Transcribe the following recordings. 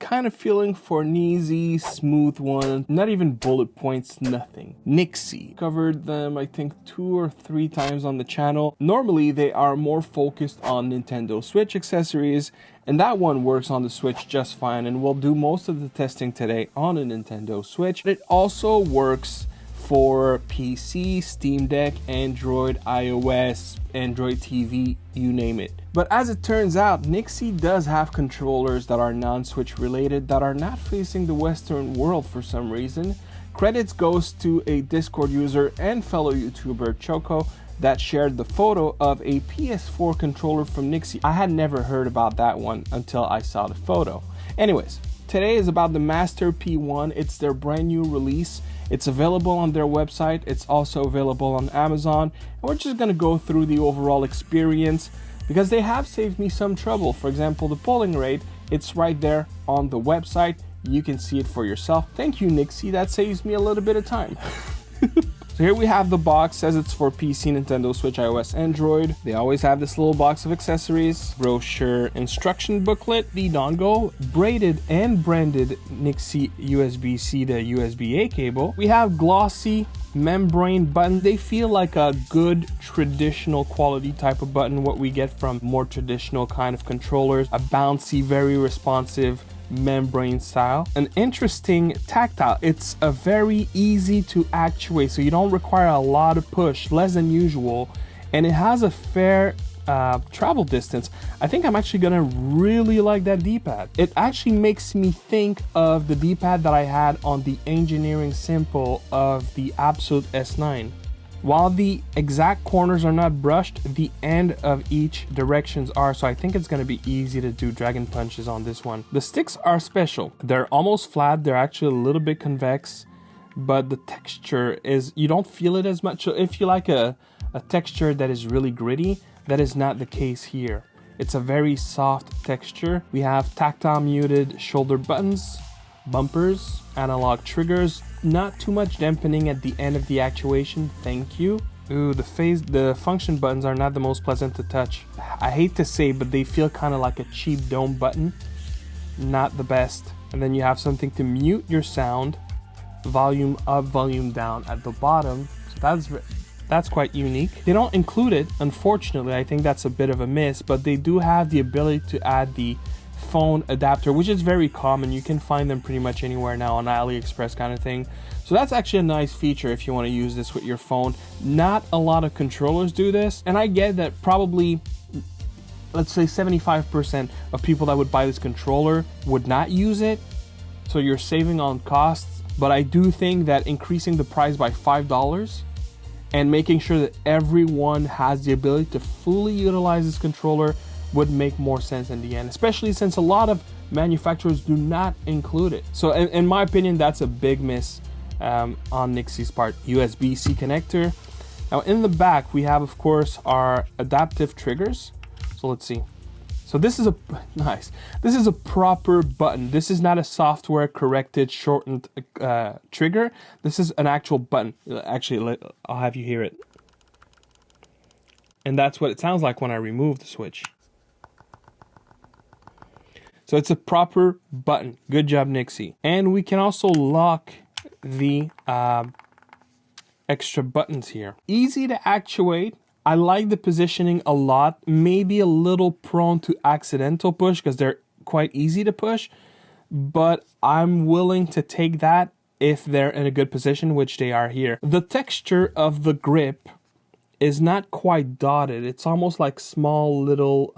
kind of feeling for an easy, smooth one. Not even bullet points, nothing. NYXI. Covered them, I think, 2 or 3 times on the channel. Normally, they are more focused on Nintendo Switch accessories, and that one works on the Switch just fine, and we'll do most of the testing today on a Nintendo Switch. It also works for PC, Steam Deck, Android, iOS, Android TV, you name it. But as it turns out, NYXI does have controllers that are non-Switch related that are not facing the Western world for some reason. Credits goes to a Discord user and fellow YouTuber Choco that shared the photo of a PS4 controller from NYXI. I had never heard about that one until I saw the photo. Anyways, today is about the Master P1. It's their brand new release. It's available on their website. It's also available on Amazon. And we're just gonna go through the overall experience because they have saved me some trouble. For example, the polling rate, it's right there on the website. You can see it for yourself. Thank you, NYXI. That saves me a little bit of time. So here we have the box. Says it's for PC, Nintendo Switch, iOS, Android. They always have this little box of accessories, brochure, instruction booklet, the dongle, braided and branded NYXI USB-C to USB-A cable. We have glossy membrane button. They feel like a good traditional quality type of button, what we get from more traditional kind of controllers. A bouncy, very responsive membrane style. An interesting tactile. It's a very easy to actuate, so you don't require a lot of push, less than usual, and it has a fair travel distance. I think I'm actually gonna really like that D-pad. It actually makes me think of the D-pad that I had on the Engineering Simple of the Absolute S9. While the exact corners are not brushed, the end of each directions are, so I think it's going to be easy to do dragon punches on this one. The sticks are special. They're almost flat. They're actually a little bit convex, but the texture is, you don't feel it as much. So if you like a texture that is really gritty, that is not the case here. It's a very soft texture. We have tactile muted shoulder buttons, bumpers, analog triggers, not too much dampening at the end of the actuation, thank you. Ooh, the function buttons are not the most pleasant to touch. I hate to say, but they feel kind of like a cheap dome button. Not the best. And then you have something to mute your sound, volume up, volume down at the bottom. So that's quite unique. They don't include it, unfortunately. I think that's a bit of a miss, but they do have the ability to add the phone adapter, which is very common. You can find them pretty much anywhere now on AliExpress kind of thing. So that's actually a nice feature if you want to use this with your phone. Not a lot of controllers do this, and I get that probably, let's say 75% of people that would buy this controller would not use it, so you're saving on costs. But I do think that increasing the price by $5 and making sure that everyone has the ability to fully utilize this controller would make more sense in the end, especially since a lot of manufacturers do not include it. So in my opinion, that's a big miss on NYXI's part. USB-C connector. Now in the back, we have, of course, our adaptive triggers. So let's see. So this is this is a proper button. This is not a software corrected, shortened trigger. This is an actual button. Actually, I'll have you hear it. And that's what it sounds like when I remove the switch. So it's a proper button. Good job, NYXI. And we can also lock the extra buttons here. Easy to actuate. I like the positioning a lot. Maybe a little prone to accidental push because they're quite easy to push. But I'm willing to take that if they're in a good position, which they are here. The texture of the grip is not quite dotted. It's almost like small little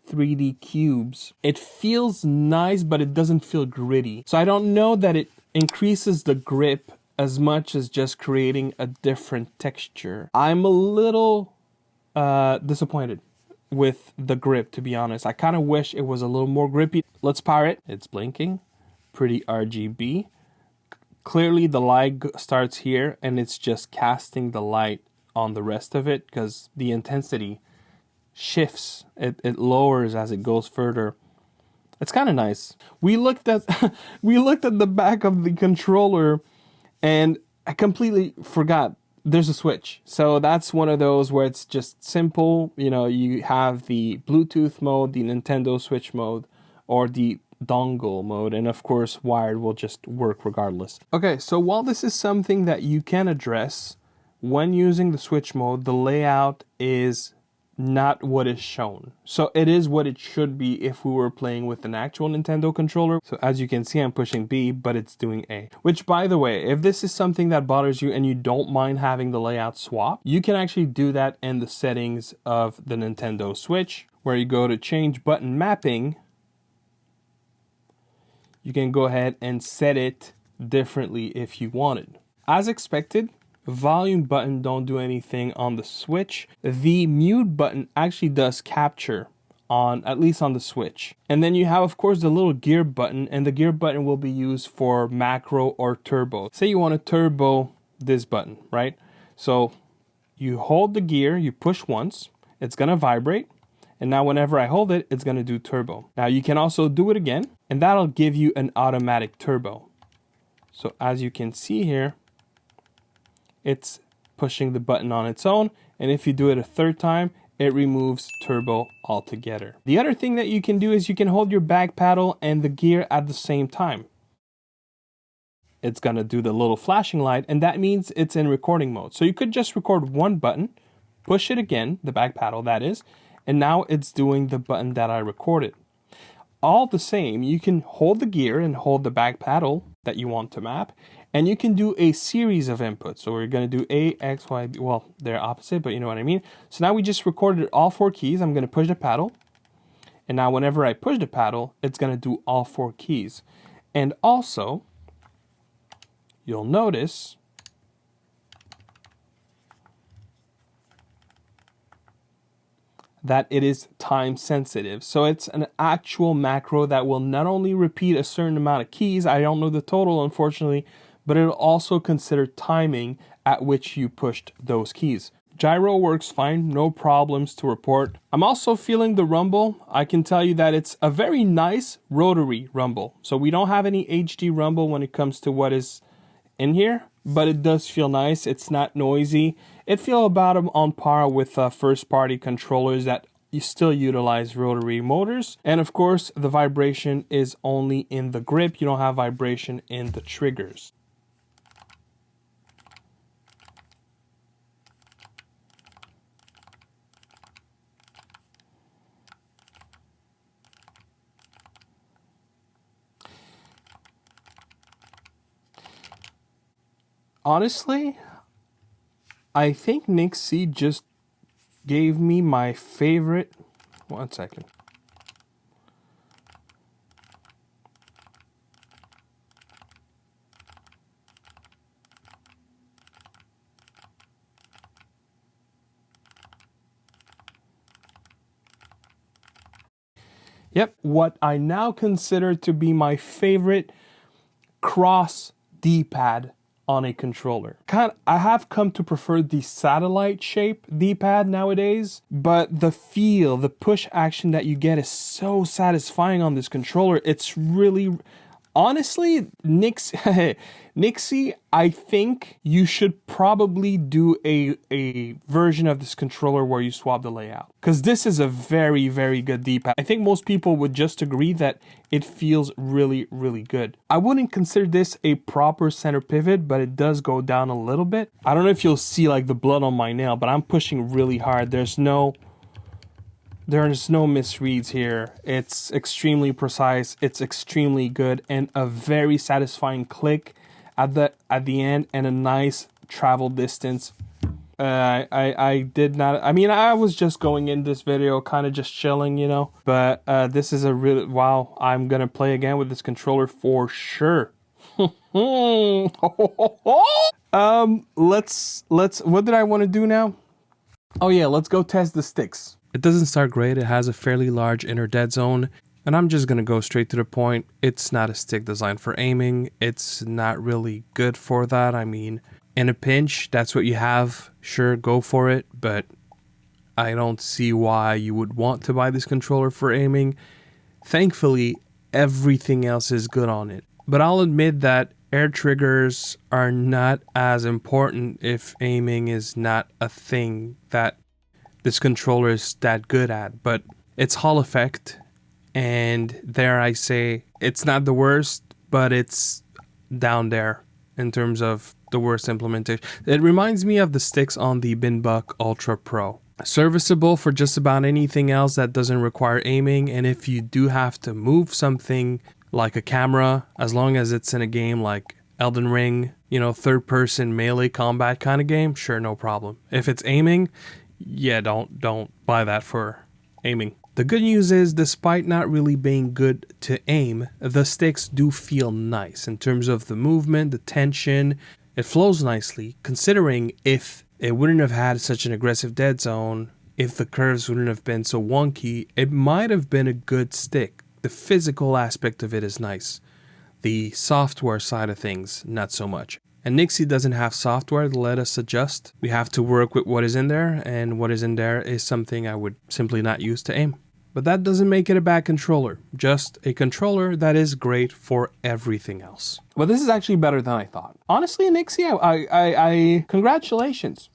3D cubes. It feels nice, but it doesn't feel gritty. So I don't know that it increases the grip as much as just creating a different texture. I'm a little disappointed with the grip, to be honest. I kind of wish it was a little more grippy. Let's power it. It's blinking. Pretty RGB. Clearly the light starts here and it's just casting the light on the rest of it because the intensity shifts. It lowers as it goes further. It's kind of nice. We looked at the back of the controller and I completely forgot there's a switch. So that's one of those where it's just simple. You know, you have the Bluetooth mode, the Nintendo Switch mode, or the dongle mode, and of course wired will just work regardless. Okay, so while this is something that you can address when using the switch mode, the layout is not what is shown. So it is what it should be if we were playing with an actual Nintendo controller. So as you can see, I'm pushing B, but it's doing A. Which, by the way, if this is something that bothers you and you don't mind having the layout swap, you can actually do that in the settings of the Nintendo Switch, where you go to change button mapping. You can go ahead and set it differently if you wanted. As expected, volume button don't do anything on the Switch. The mute button actually does capture on, at least on the Switch. And then you have, of course, the little gear button, and the gear button will be used for macro or turbo. Say you want to turbo this button, right? So you hold the gear, you push once, it's gonna vibrate, and now whenever I hold it, it's gonna do turbo. Now you can also do it again, and that'll give you an automatic turbo. So as you can see here, it's pushing the button on its own, and if you do it a third time, it removes turbo altogether. The other thing that you can do is you can hold your back paddle and the gear at the same time. It's gonna do the little flashing light, and that means it's in recording mode. So you could just record one button, push it again, the back paddle that is, and now it's doing the button that I recorded. All the same, you can hold the gear and hold the back paddle that you want to map, and you can do a series of inputs. So we're going to do A, X, Y, B. Well, they're opposite, but you know what I mean. So now we just recorded all 4 keys. I'm going to push the paddle. And now whenever I push the paddle, it's going to do all 4 keys. And also, you'll notice that it is time sensitive. So it's an actual macro that will not only repeat a certain amount of keys, I don't know the total unfortunately, but it'll also consider timing at which you pushed those keys. Gyro works fine, no problems to report. I'm also feeling the rumble. I can tell you that it's a very nice rotary rumble. So we don't have any HD rumble when it comes to what is in here, but it does feel nice. It's not noisy. It feels about on par with first-party controllers that you still utilize rotary motors. And of course, the vibration is only in the grip. You don't have vibration in the triggers. Honestly, I think NYXI just gave me my favorite. 1 second. Yep, what I now consider to be my favorite cross D-pad on a controller. I have come to prefer the satellite shape D-pad nowadays, but the feel, the push action that you get is so satisfying on this controller. It's really, honestly, NYXI, I think you should probably do a version of this controller where you swap the layout, because this is a very, very good D-pad. I think most people would just agree that it feels really, really good. I wouldn't consider this a proper center pivot, but it does go down a little bit. I don't know if you'll see like the blood on my nail, but I'm pushing really hard. There's no misreads here. It's extremely precise, it's extremely good, and a very satisfying click at the end, and a nice travel distance. I did not, I mean, I was just going in this video kind of just chilling, you know, but this is a really, wow, I'm gonna play again with this controller for sure. Let's what did I want to do now? Oh yeah, let's go test the sticks. It doesn't start great. It has a fairly large inner dead zone, and I'm just gonna go straight to the point. It's not a stick designed for aiming. It's not really good for that. I mean, in a pinch, that's what you have. Sure, go for it, but I don't see why you would want to buy this controller for aiming. Thankfully, everything else is good on it. But I'll admit that air triggers are not as important if aiming is not a thing that this controller is that good at. But it's Hall effect, and dare I say, It's not the worst, but it's down there in terms of the worst implementation. It reminds me of the sticks on the Binbuck Ultra Pro. Serviceable for just about anything else that doesn't require aiming, and if you do have to move something like a camera, as long as it's in a game like Elden Ring, you know, third-person melee combat kind of game, sure, no problem. If it's aiming, yeah, don't buy that for aiming. The good news is, despite not really being good to aim, the sticks do feel nice in terms of the movement, the tension. It flows nicely, considering if it wouldn't have had such an aggressive dead zone, if the curves wouldn't have been so wonky, it might have been a good stick. The physical aspect of it is nice. The software side of things, not so much. And NYXI doesn't have software to let us adjust. We have to work with what is in there, and what is in there is something I would simply not use to aim. But that doesn't make it a bad controller, just a controller that is great for everything else. Well, this is actually better than I thought. Honestly, NYXI, I congratulations.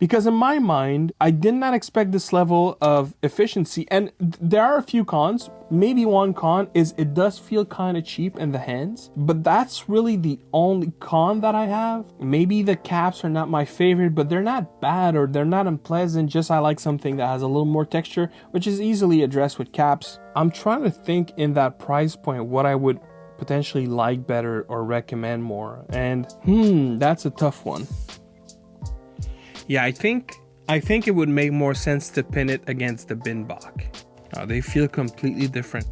Because in my mind, I did not expect this level of efficiency. And there are a few cons. Maybe one con is it does feel kind of cheap in the hands. But that's really the only con that I have. Maybe the caps are not my favorite, but they're not bad or they're not unpleasant. Just I like something that has a little more texture, which is easily addressed with caps. I'm trying to think in that price point what I would potentially like better or recommend more. And that's a tough one. Yeah, I think it would make more sense to pin it against the Binbuck. They feel completely different.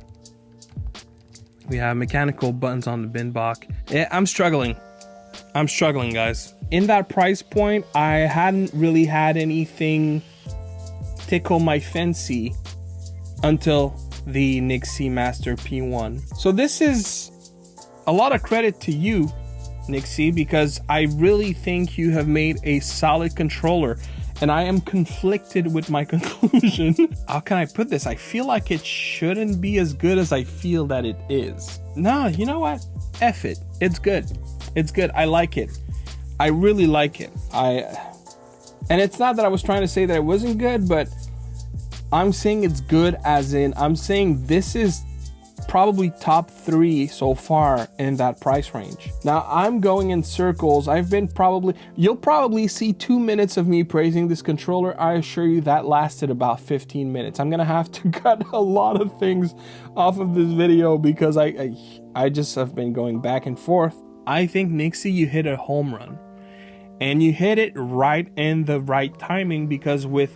We have mechanical buttons on the Binbuck. Yeah, I'm struggling, guys. In that price point, I hadn't really had anything tickle my fancy until the NYXI Master P1. So this is a lot of credit to you, NYXI, because I really think you have made a solid controller, and I am conflicted with my conclusion. How can I put this? I feel like it shouldn't be as good as I feel that it is. No, you know what? F it. It's good. It's good. I like it. I really like it. And it's not that I was trying to say that it wasn't good, but I'm saying it's good as in, I'm saying this is probably top 3 so far in that price range. Now I'm going in circles. You'll probably see 2 minutes of me praising this controller. I assure you that lasted about 15 minutes. I'm gonna have to cut a lot of things off of this video because I just have been going back and forth. I think NYXI, you hit a home run, and you hit it right in the right timing, because with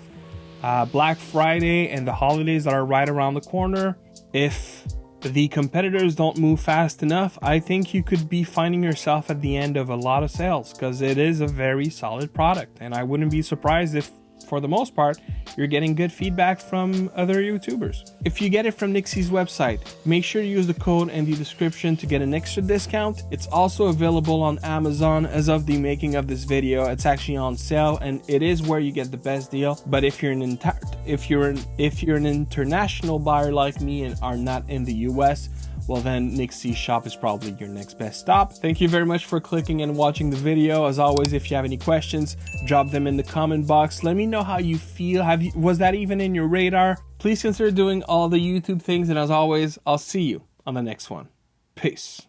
Black Friday and the holidays that are right around the corner, if the competitors don't move fast enough, I think you could be finding yourself at the end of a lot of sales, because it is a very solid product. And I wouldn't be surprised if, for the most part, you're getting good feedback from other YouTubers. If you get it from NYXI's website, make sure to use the code in the description to get an extra discount. It's also available on Amazon as of the making of this video. It's actually on sale, and it is where you get the best deal. But if you're an international buyer like me and are not in the US, well then NYXI shop is probably your next best stop. Thank you very much for clicking and watching the video. As always, if you have any questions, drop them in the comment box. Let me know how you feel. Was that even in your radar? Please consider doing all the YouTube things, and as always, I'll see you on the next one. Peace.